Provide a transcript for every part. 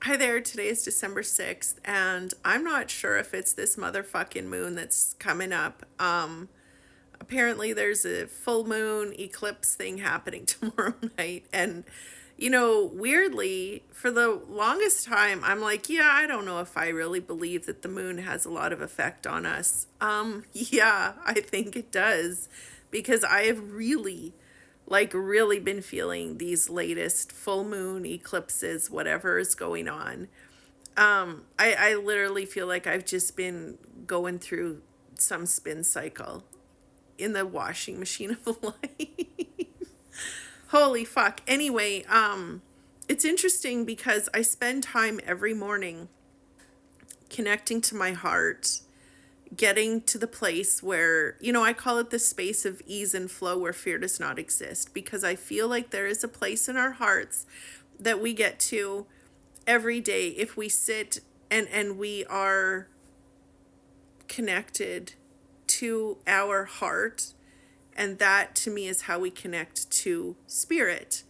Hi there, today is December 6th, and I'm not sure if it's this motherfucking moon that's coming up. Apparently there's a full moon eclipse thing happening tomorrow night, and weirdly, for the longest time, I'm like, yeah, I don't know if I really believe that the moon has a lot of effect on us. Yeah, I think it does, because I have really been feeling these latest full moon eclipses, whatever is going on. I literally feel like I've just been going through some spin cycle in the washing machine of life. Holy fuck. Anyway, it's interesting because I spend time every morning connecting to my heart, getting to the place where, I call it the space of ease and flow where fear does not exist, because I feel like there is a place in our hearts that we get to every day if we sit and we are connected to our heart. And that to me is how we connect to spirit.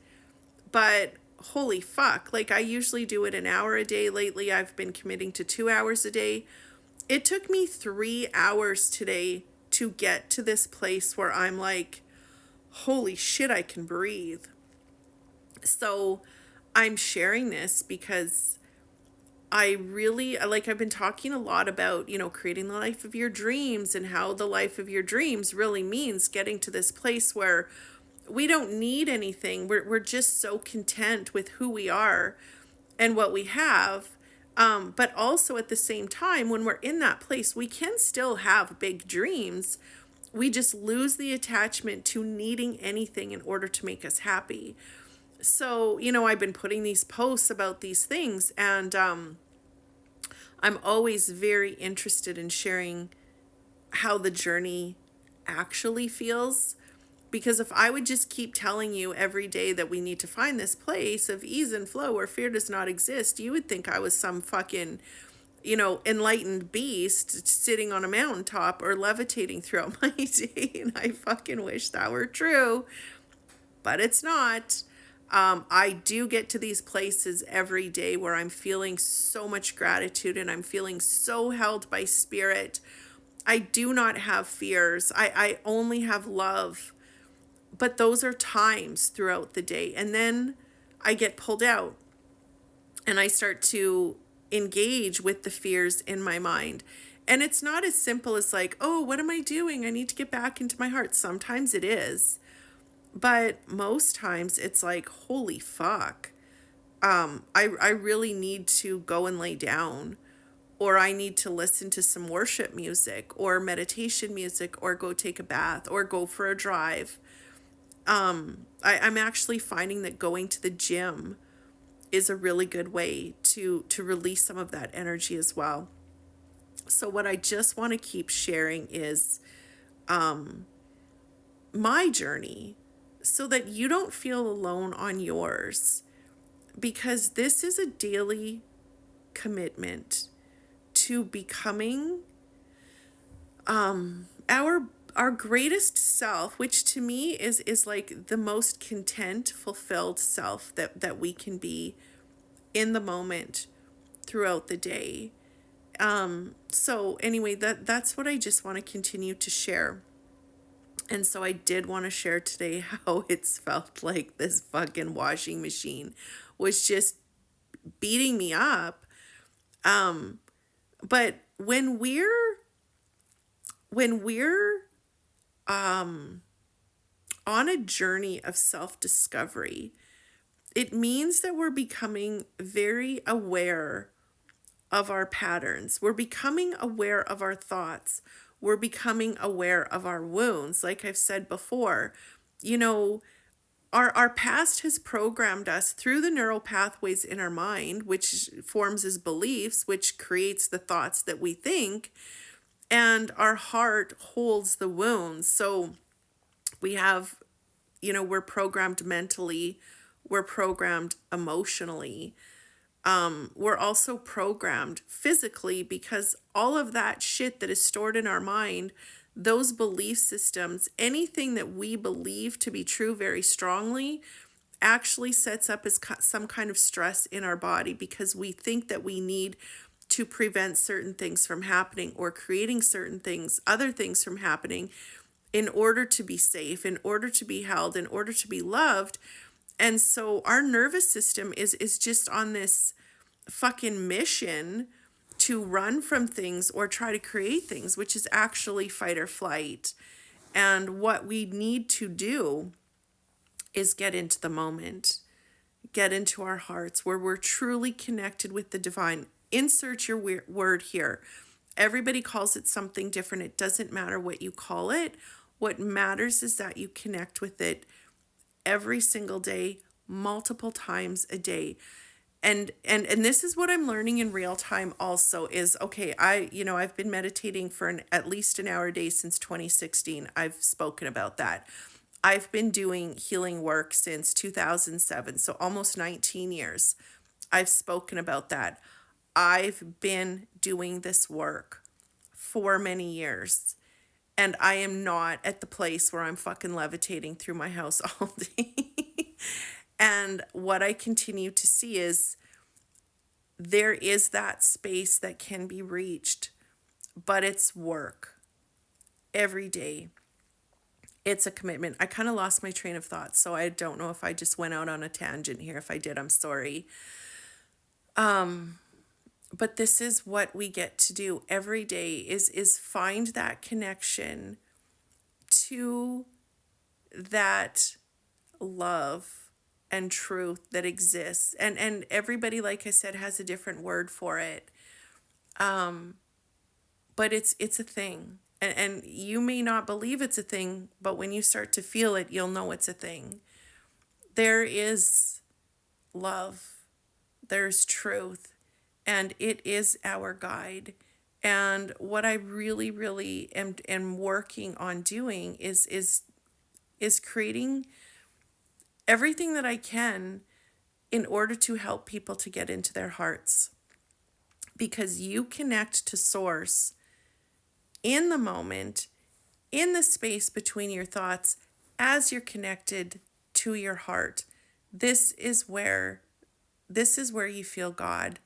But holy fuck, like I usually do it an hour a day. Lately I've been committing to 2 hours a day. It took me 3 hours today to get to this place where I'm like, holy shit, I can breathe. So I'm sharing this because I really, like, I've been talking a lot about, creating the life of your dreams, and how the life of your dreams really means getting to this place where we don't need anything. We're just so content with who we are and what we have. But also at the same time, when we're in that place, we can still have big dreams. We just lose the attachment to needing anything in order to make us happy. So, I've been putting these posts about these things, and I'm always very interested in sharing how the journey actually feels. Because if I would just keep telling you every day that we need to find this place of ease and flow where fear does not exist, you would think I was some fucking, enlightened beast sitting on a mountaintop or levitating throughout my day. And I fucking wish that were true, but it's not. I do get to these places every day where I'm feeling so much gratitude and I'm feeling so held by spirit. I do not have fears. I only have love. But those are times throughout the day. And then I get pulled out and I start to engage with the fears in my mind. And it's not as simple as like, oh, what am I doing? I need to get back into my heart. Sometimes it is. But most times it's like, holy fuck. I really need to go and lay down, or I need to listen to some worship music or meditation music, or go take a bath or go for a drive. I'm actually finding that going to the gym is a really good way to release some of that energy as well. So what I just want to keep sharing is my journey, so that you don't feel alone on yours, because this is a daily commitment to becoming our greatest self, which to me is like the most content, fulfilled self that we can be in the moment throughout the day. So anyway, that's what I just want to continue to share. And so I did want to share today how it's felt like this fucking washing machine was just beating me up. But when we're on a journey of self-discovery, it means that we're becoming very aware of our patterns. We're becoming aware of our thoughts. We're becoming aware of our wounds. Like I've said before, you know, our past has programmed us through the neural pathways in our mind, which forms as beliefs, which creates the thoughts that we think, and our heart holds the wounds. So we have, we're programmed mentally, we're programmed emotionally, we're also programmed physically, because all of that shit that is stored in our mind, those belief systems, anything that we believe to be true very strongly, actually sets up as some kind of stress in our body because we think that we need to prevent certain things from happening or creating certain things, other things from happening in order to be safe, in order to be held, in order to be loved. And so our nervous system is just on this fucking mission to run from things or try to create things, which is actually fight or flight. And what we need to do is get into the moment, get into our hearts where we're truly connected with the divine. Insert your word here. Everybody calls it something different. It doesn't matter what you call it. What matters is that you connect with it every single day, multiple times a day. And this is what I'm learning in real time also is, okay, I've been meditating for at least an hour a day since 2016. I've spoken about that. I've been doing healing work since 2007, so almost 19 years. I've spoken about that. I've been doing this work for many years, and I am not at the place where I'm fucking levitating through my house all day. And what I continue to see is there is that space that can be reached, but it's work every day. It's a commitment. I kind of lost my train of thought, so I don't know if I just went out on a tangent here. If I did, I'm sorry. But this is what we get to do every day is find that connection to that love and truth that exists. And everybody, like I said, has a different word for it. But it's a thing. And you may not believe it's a thing, but when you start to feel it, you'll know it's a thing. There is love. There's truth. And it is our guide. And what I really, really am working on doing is creating everything that I can in order to help people to get into their hearts. Because you connect to Source in the moment, in the space between your thoughts, as you're connected to your heart. This is where you feel God.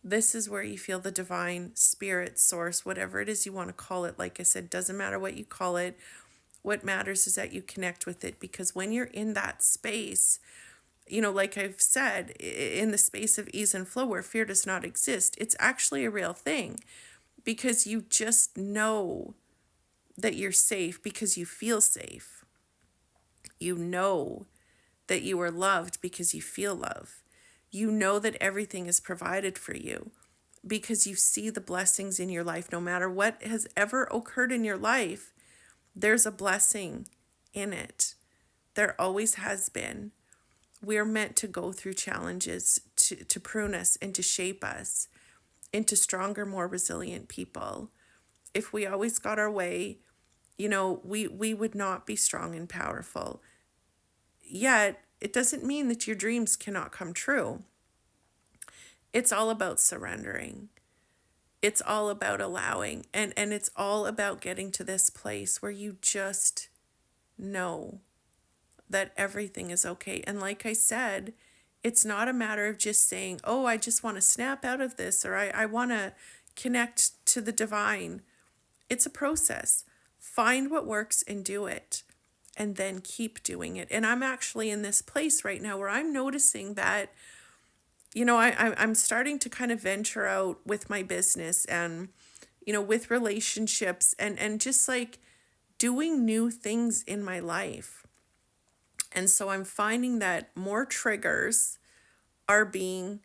This is where you feel the divine spirit, source, whatever it is you want to call it. Like I said, doesn't matter what you call it. What matters is that you connect with it, because when you're in that space, like I've said, in the space of ease and flow where fear does not exist, it's actually a real thing, because you just know that you're safe because you feel safe. You know that you are loved because you feel love. You know that everything is provided for you because you see the blessings in your life. No matter what has ever occurred in your life, there's a blessing in it. There always has been. We're meant to go through challenges to prune us and to shape us into stronger, more resilient people. If we always got our way, we would not be strong and powerful. Yet, it doesn't mean that your dreams cannot come true. It's all about surrendering. It's all about allowing. And it's all about getting to this place where you just know that everything is okay. And like I said, it's not a matter of just saying, oh, I just want to snap out of this, or I want to connect to the divine. It's a process. Find what works and do it, and then keep doing it. And I'm actually in this place right now where I'm noticing that, I'm starting to kind of venture out with my business and, with relationships and just like doing new things in my life. And so I'm finding that more triggers are being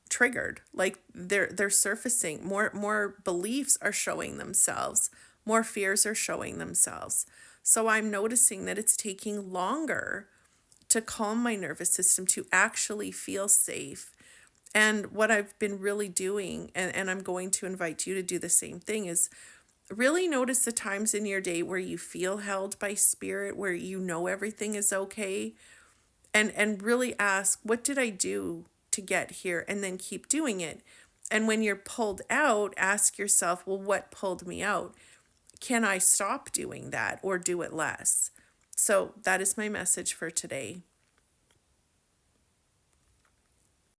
triggered, like they're surfacing. More beliefs are showing themselves. More fears are showing themselves. So I'm noticing that it's taking longer to calm my nervous system, to actually feel safe. And what I've been really doing, and I'm going to invite you to do the same thing, is really notice the times in your day where you feel held by spirit, where you know everything is okay, and really ask, what did I do to get here? And then keep doing it. And when you're pulled out, ask yourself, well, what pulled me out? Can I stop doing that or do it less? So that is my message for today.